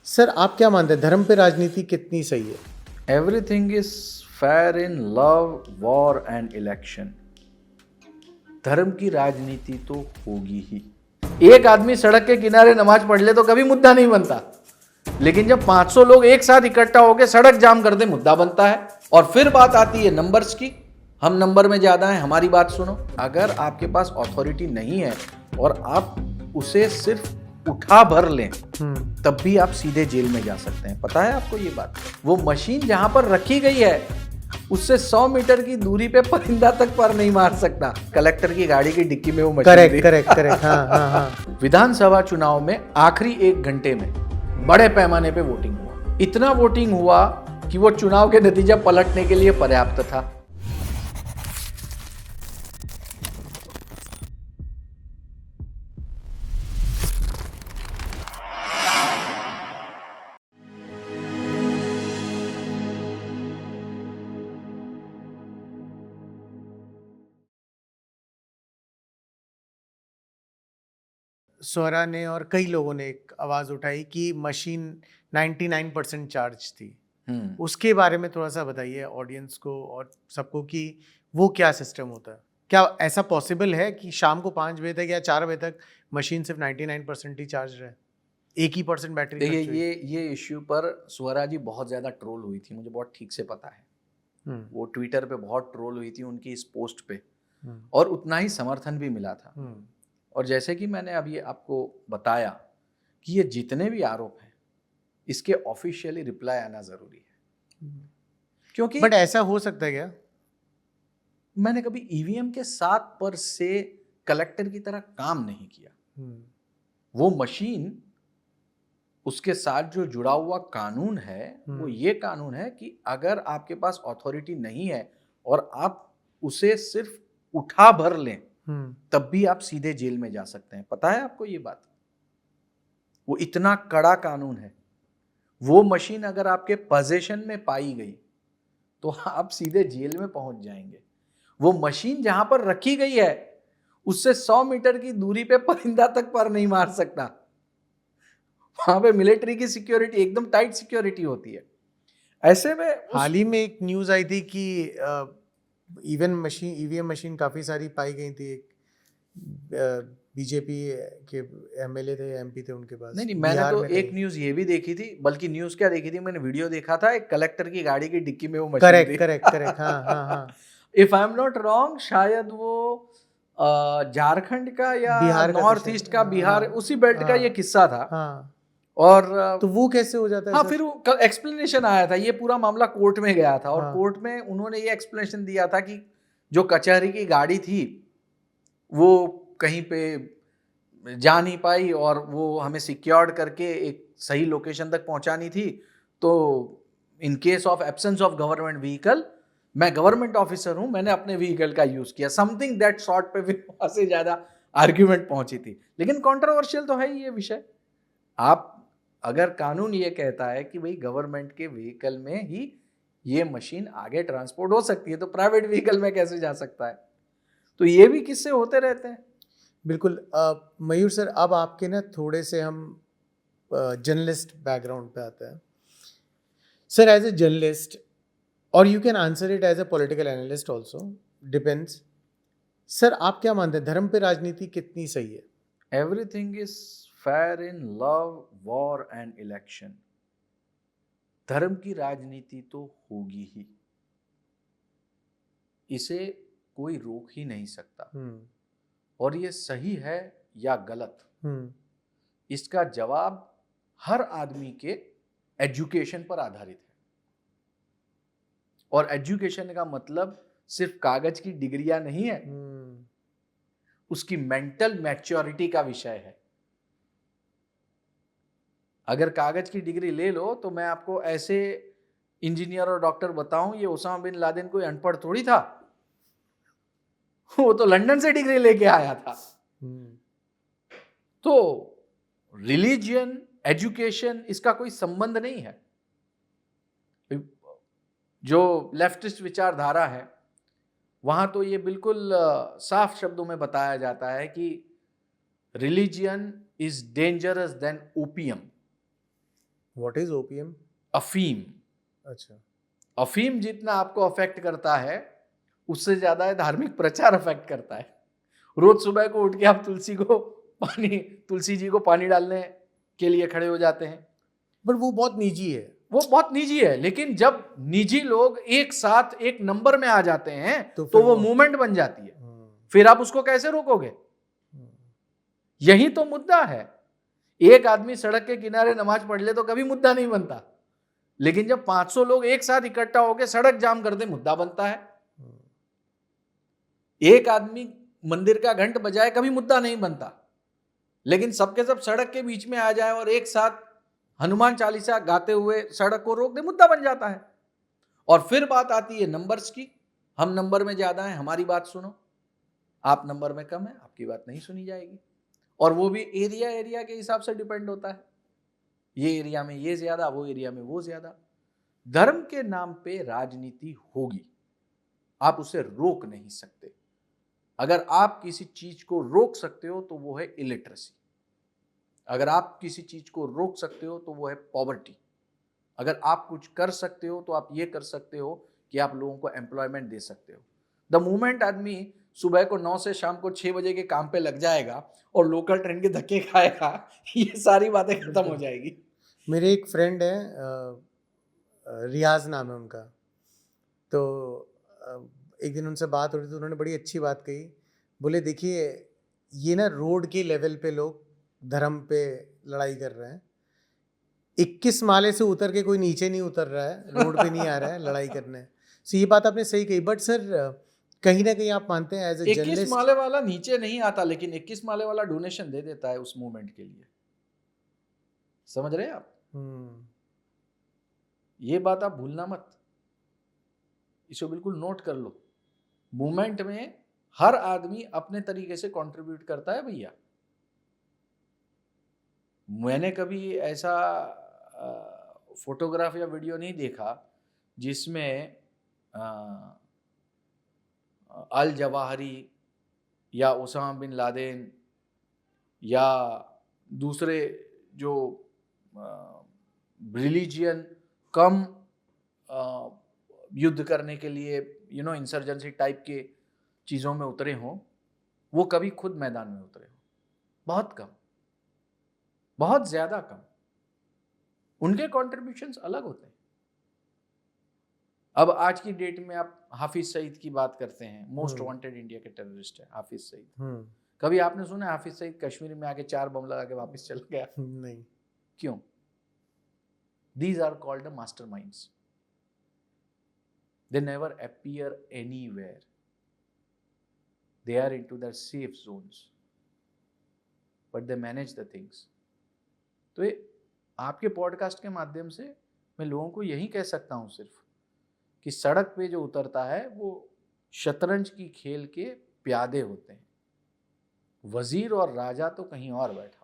Sir आप क्या मानते हैं धर्म पे राजनीति कितनी सही है? Everything is fair in love, war and election. धर्म की राजनीति तो होगी ही। एक आदमी सड़क के किनारे नमाज पढ़ ले तो कभी मुद्दा नहीं बनता, लेकिन जब 500 लोग एक साथ इकट्ठा होकर सड़क जाम कर दे मुद्दा बनता है। और फिर बात आती है नंबर्स की, हम नंबर में ज्यादा हैं, हमारी बात सुनो। अगर आपके पास अथॉरिटी नहीं है और आप उसे सिर्फ उठा भर लें तब भी आप सीधे जेल में जा सकते हैं। पता है आपको ये बात? वो मशीन जहां पर रखी गई है उससे 100 मीटर की दूरी पे परिंदा तक पर नहीं मार सकता। कलेक्टर की गाड़ी की डिक्की में वो मशीन करेक्ट हाँ। विधानसभा चुनाव में आखिरी 1 घंटे में बड़े पैमाने पे वोटिंग हुआ। इतना वोटिंग हुआ कि वो चुनाव के नतीजा पलटने के लिए पर्याप्त था। स्वरा ने और कई लोगों ने एक आवाज उठाई कि मशीन 99% चार्ज थी। उसके बारे में थोड़ा सा बताइए ऑडियंस को और सबको कि वो क्या सिस्टम होता है। क्या ऐसा पॉसिबल है कि शाम को 5 बजे तक या 4 बजे तक मशीन सिर्फ 99% ही चार्ज रहे, 1% बैटरी? देखिए ये इश्यू पर स्वरा जी बहुत ज्यादा ट्रोल हुई थी, मुझे बहुत ठीक से पता है। वो ट्विटर पे बहुत ट्रोल हुई थी उनकी इस पोस्ट पे, और उतना ही समर्थन भी मिला था। और जैसे कि मैंने अभी आपको बताया कि ये जितने भी आरोप हैं इसके ऑफिशियली रिप्लाई आना जरूरी है, क्योंकि बट ऐसा हो सकता है क्या? मैंने कभी ईवीएम के 7 से कलेक्टर की तरह काम नहीं किया। वो मशीन, उसके साथ जो जुड़ा हुआ कानून है वो ये कानून है कि अगर आपके पास अथॉरिटी नहीं है और आप उसे सिर्फ उठा भर लें तब भी आप सीधे जेल में जा सकते हैं। पता है आपको ये बात? वो इतना कड़ा कानून है। वो मशीन अगर आपके पोजीशन में पाई गई तो आप सीधे जेल में पहुंच जाएंगे। वो मशीन जहां पर रखी गई है उससे 100 मीटर की दूरी पे परिंदा तक पर नहीं मार सकता। वहां पे मिलिट्री की सिक्योरिटी, एकदम टाइट सिक्योरिटी होती है। ऐसे में हाल ही में एक न्यूज आई थी कि ईवीएम मशीन काफी सारी पाई गई थी। एक बीजेपी के एमएलए थे, एमपी थे उनके पास। नहीं, मैंने तो एक न्यूज ये भी देखी थी, बल्कि न्यूज क्या देखी थी, मैंने वीडियो देखा था, एक कलेक्टर की गाड़ी की डिक्की में वो मशीन थी। करेक्ट हाँ। If I am not wrong, शायद वो झारखंड का या नॉर्थ ईस्ट का, बिहार, उसी बेल्ट का ये किस्सा था। और तो वो कैसे हो जाता है? हाँ, फिर वो एक्सप्लेनेशन आया था, ये पूरा मामला कोर्ट में गया था और कोर्ट में उन्होंने ये एक्सप्लेनेशन दिया था कि जो कचहरी की गाड़ी थी वो कहीं पे जा नहीं पाई और वो हमें सिक्योर्ड करके एक सही लोकेशन तक पहुंचानी थी। तो in case of absence of government vehicle, मैं गवर्नमेंट ऑफिसर हूं, मैंने अपने व्हीकल का यूज किया, समथिंग दैट शॉर्ट पे फिर वहां से ज्यादा आर्ग्यूमेंट पहुंची थी। लेकिन कंट्रोवर्शियल तो है ही ये विषय। आप अगर कानून ये कहता है कि भाई गवर्नमेंट के व्हीकल में ही ये मशीन आगे ट्रांसपोर्ट हो सकती है तो प्राइवेट व्हीकल में कैसे जा सकता है? तो ये भी किस्से होते रहते हैं। बिल्कुल। मयूर सर, अब आपके ना थोड़े से हम जर्नलिस्ट बैकग्राउंड पे आते हैं। सर, एज ए जर्नलिस्ट, और you can answer it as a political analyst also, depends. Sir आप क्या मानते हैं धर्म पे राजनीति कितनी सही है? Everything is fair in love, war and election. धर्म की राजनीति तो होगी ही, इसे कोई रोक ही नहीं सकता। और ये सही है या गलत, इसका जवाब हर आदमी के एजुकेशन पर आधारित है। और एजुकेशन का मतलब सिर्फ कागज की डिग्रियां नहीं है, उसकी मेंटल मैच्योरिटी का विषय है। अगर कागज की डिग्री ले लो तो मैं आपको ऐसे इंजीनियर और डॉक्टर बताऊं, ये ओसामा बिन लादेन कोई अनपढ़ थोड़ी था, वो तो लंदन से डिग्री लेके आया था। तो रिलीजियन, एजुकेशन, इसका कोई संबंध नहीं है। जो लेफ्टिस्ट विचारधारा है वहां तो ये बिल्कुल साफ शब्दों में बताया जाता है कि religion is dangerous than opium. What is opium? अफीम। अच्छा। अफीम जितना आपको अफेक्ट करता है उससे ज्यादा है धार्मिक प्रचार अफेक्ट करता है। रोज सुबह को उठ के आप तुलसी जी को पानी डालने के लिए खड़े हो जाते हैं। बट वो बहुत निजी है। वो बहुत निजी है, लेकिन जब निजी लोग एक साथ एक नंबर में आ जाते हैं तो तो वो मूवमेंट बन जाती है। फिर आप उसको कैसे रोकोगे? यही तो मुद्दा है। एक आदमी सड़क के किनारे नमाज पढ़ ले तो कभी मुद्दा नहीं बनता, लेकिन जब 500 लोग एक साथ इकट्ठा होकर सड़क जाम कर दे मुद्दा बनता है। एक आदमी मंदिर का घंट बजाए कभी मुद्दा नहीं बनता, लेकिन सबके सब सड़क के बीच में आ जाए और एक साथ हनुमान चालीसा गाते हुए सड़क को रोक दे, मुद्दा बन जाता है। और फिर बात आती है नंबर्स की। हम नंबर में ज्यादा हैं, हमारी बात सुनो। आप नंबर में कम है, आपकी बात नहीं सुनी जाएगी। और वो भी एरिया के हिसाब से डिपेंड होता है। ये एरिया में ये ज्यादा, वो एरिया में वो ज्यादा। धर्म के नाम पे राजनीति होगी, आप उसे रोक नहीं सकते। अगर आप किसी चीज को रोक सकते हो तो वो है इलिटरेसी। अगर आप किसी चीज को रोक सकते हो तो वो है पॉवर्टी। अगर आप कुछ कर सकते हो तो आप ये कर सकते हो कि आप लोगों को एम्प्लॉयमेंट दे सकते हो। द मोमेंट आदमी सुबह को 9 से शाम को 6 बजे के काम पे लग जाएगा और लोकल ट्रेन के धक्के खाएगा, ये सारी बातें खत्म हो जाएगी। मेरे एक फ्रेंड है, रियाज नाम है उनका। तो एक दिन उनसे बात हो रही थी, उन्होंने बड़ी अच्छी बात कही। बोले देखिए, ये ना रोड के लेवल पे लोग धर्म पे लड़ाई कर रहे हैं। 21 माले से उतर के कोई नीचे नहीं उतर रहा है, रोड पे नहीं आ रहा है लड़ाई करने। सो ये बात आपने सही कही। बट सर, कहीं ना कहीं आप मानते हैं एज ए 21 जर्नलिस्ट, माले वाला नीचे नहीं आता, लेकिन 21 माले वाला डोनेशन दे देता है उस मूवमेंट के लिए। समझ रहे हैं आप? ये बात आप भूलना मत, इसे बिल्कुल नोट कर लो। मूवमेंट में हर आदमी अपने तरीके से कंट्रीब्यूट करता है भैया। मैंने कभी ऐसा फोटोग्राफ या वीडियो नहीं देखा जिसमें अल जवाहरी या ओसामा बिन लादेन या दूसरे जो रिलीजियन कम युद्ध करने के लिए इंसर्जेंसी टाइप के चीज़ों में उतरे हों, वो कभी खुद मैदान में उतरे हों। बहुत कम, बहुत ज़्यादा कम। उनके कॉन्ट्रीब्यूशंस अलग होते हैं। अब आज की डेट में आप हाफिज सईद की बात करते हैं, मोस्ट वांटेड इंडिया के टेररिस्ट है हाफिज सईद। कभी आपने सुना हाफिज सईद कश्मीर में आके 4 बम लगा के वापस चल गया? नहीं। क्यों? These are called the masterminds. They never appear anywhere. They are into their safe zones, but they manage the things. तो ये आपके पॉडकास्ट के माध्यम से मैं लोगों को यही कह सकता हूँ सिर्फ कि सड़क पे जो उतरता है वो शतरंज की खेल के प्यादे होते हैं। वजीर और राजा तो कहीं और बैठा